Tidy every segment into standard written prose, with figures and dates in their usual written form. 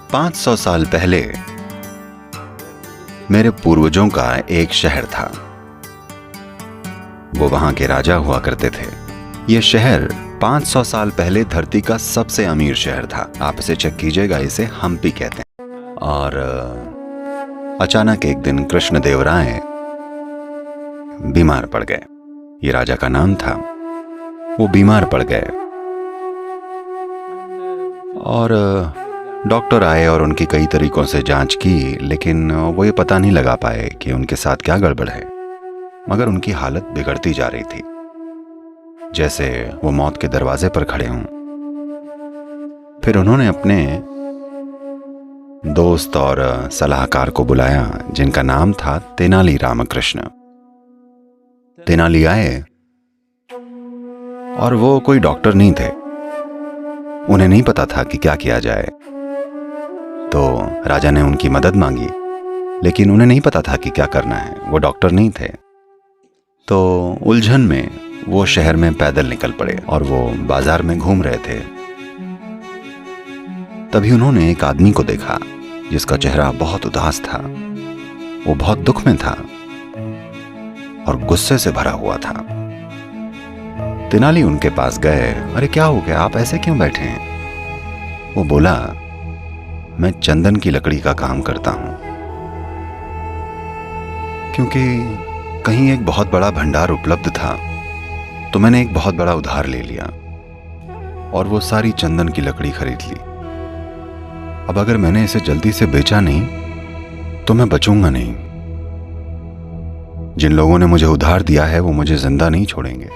500 साल पहले मेरे पूर्वजों का एक शहर था। वो वहां के राजा हुआ करते थे। यह शहर 500 साल पहले धरती का सबसे अमीर शहर था। आप इसे चेक कीजिएगा, इसे हम्पी कहते हैं। और अचानक एक दिन कृष्णदेवराय बीमार पड़ गए। ये राजा का नाम था। वो बीमार पड़ गए और डॉक्टर आए और उनकी कई तरीकों से जांच की, लेकिन वो ये पता नहीं लगा पाए कि उनके साथ क्या गड़बड़ है। मगर उनकी हालत बिगड़ती जा रही थी, जैसे वो मौत के दरवाजे पर खड़े हों। फिर उन्होंने अपने दोस्त और सलाहकार को बुलाया, जिनका नाम था तेनाली रामकृष्ण। तेनाली आए और वो कोई डॉक्टर नहीं थे। उन्हें नहीं पता था कि क्या किया जाए। तो राजा ने उनकी मदद मांगी, लेकिन उन्हें नहीं पता था कि क्या करना है। वो डॉक्टर नहीं थे। तो उलझन में वो शहर में पैदल निकल पड़े और वो बाजार में घूम रहे थे। तभी उन्होंने एक आदमी को देखा जिसका चेहरा बहुत उदास था। वो बहुत दुख में था और गुस्से से भरा हुआ था। तेनाली उनके पास गए। अरे क्या हो गया, आप ऐसे क्यों बैठे हैं? वो बोला, मैं चंदन की लकड़ी का काम करता हूं, क्योंकि कहीं एक बहुत बड़ा भंडार उपलब्ध था, तो मैंने एक बहुत बड़ा उधार ले लिया और वो सारी चंदन की लकड़ी खरीद ली। अब अगर मैंने इसे जल्दी से बेचा नहीं तो मैं बचूंगा नहीं। जिन लोगों ने मुझे उधार दिया है वो मुझे जिंदा नहीं छोड़ेंगे।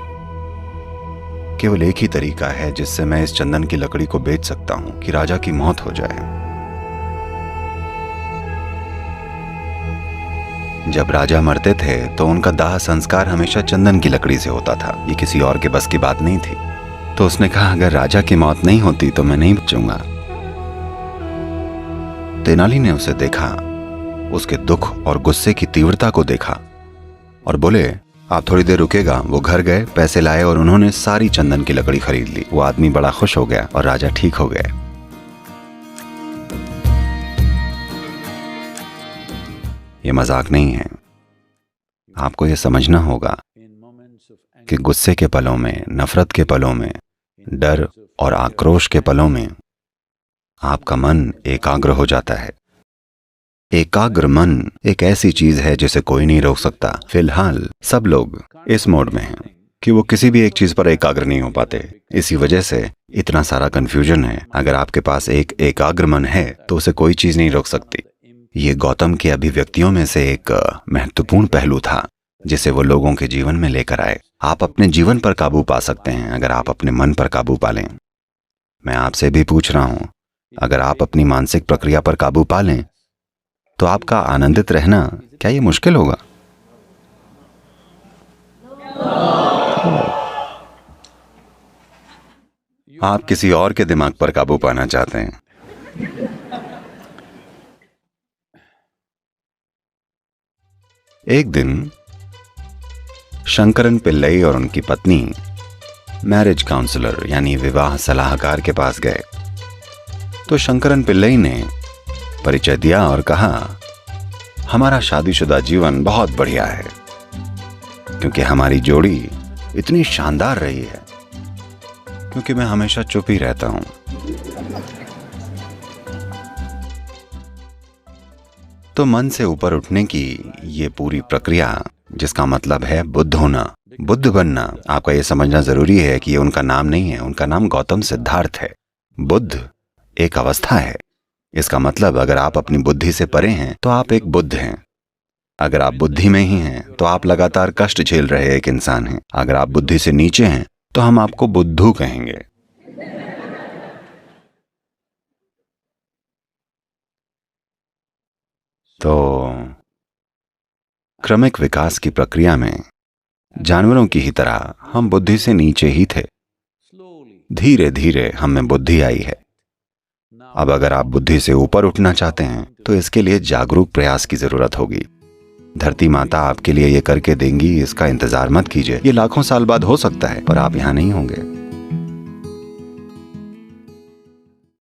केवल एक ही तरीका है जिससे मैं इस चंदन की लकड़ी को बेच सकता हूं कि राजा की मौत हो जाए। जब राजा मरते थे तो उनका दाह संस्कार हमेशा चंदन की लकड़ी से होता था। ये किसी और के बस की बात नहीं थी। तो उसने कहा, अगर राजा की मौत नहीं होती तो मैं नहीं बचूंगा। तेनाली ने उसे देखा, उसके दुख और गुस्से की तीव्रता को देखा और बोले, आप थोड़ी देर रुकेगा। वो घर गए, पैसे लाए और उन्होंने सारी चंदन की लकड़ी खरीद ली। वो आदमी बड़ा खुश हो गया और राजा ठीक हो गए। ये मजाक नहीं है। आपको ये समझना होगा कि गुस्से के पलों में, नफरत के पलों में, डर और आक्रोश के पलों में आपका मन एकाग्र हो जाता है। एकाग्र मन एक ऐसी चीज है जिसे कोई नहीं रोक सकता। फिलहाल सब लोग इस मोड में हैं कि वो किसी भी एक चीज पर एकाग्र नहीं हो पाते। इसी वजह से इतना सारा कंफ्यूजन है। अगर आपके पास एक एकाग्र मन है तो उसे कोई चीज नहीं रोक सकती। ये गौतम की अभिव्यक्तियों में से एक महत्वपूर्ण पहलू था जिसे वो लोगों के जीवन में लेकर आए। आप अपने जीवन पर काबू पा सकते हैं अगर आप अपने मन पर काबू पा लें। मैं आपसे भी पूछ रहा हूं, अगर आप अपनी मानसिक प्रक्रिया पर काबू पा लें तो आपका आनंदित रहना क्या ये मुश्किल होगा? आप किसी और के दिमाग पर काबू पाना चाहते हैं। एक दिन शंकरन पिल्लई और उनकी पत्नी मैरिज काउंसलर यानी विवाह सलाहकार के पास गए। तो शंकरन पिल्लई ने परिचय दिया और कहा, हमारा शादीशुदा जीवन बहुत बढ़िया है क्योंकि हमारी जोड़ी इतनी शानदार रही है, क्योंकि मैं हमेशा चुप ही रहता हूं। तो मन से ऊपर उठने की ये पूरी प्रक्रिया, जिसका मतलब है बुद्ध होना, बुद्ध बनना, आपका ये समझना जरूरी है कि ये उनका नाम नहीं है। उनका नाम गौतम सिद्धार्थ है। बुद्ध एक अवस्था है। इसका मतलब अगर आप अपनी बुद्धि से परे हैं तो आप एक बुद्ध हैं। अगर आप बुद्धि में ही हैं तो आप लगातार कष्ट झेल रहे एक इंसान हैं। अगर आप बुद्धि से नीचे हैं तो हम आपको बुद्धू कहेंगे। तो क्रमिक विकास की प्रक्रिया में जानवरों की ही तरह हम बुद्धि से नीचे ही थे। धीरे धीरे हम में बुद्धि आई है। अब अगर आप बुद्धि से ऊपर उठना चाहते हैं तो इसके लिए जागरूक प्रयास की जरूरत होगी। धरती माता आपके लिए ये करके देंगी, इसका इंतजार मत कीजिए। ये लाखों साल बाद हो सकता है, पर आप यहां नहीं होंगे।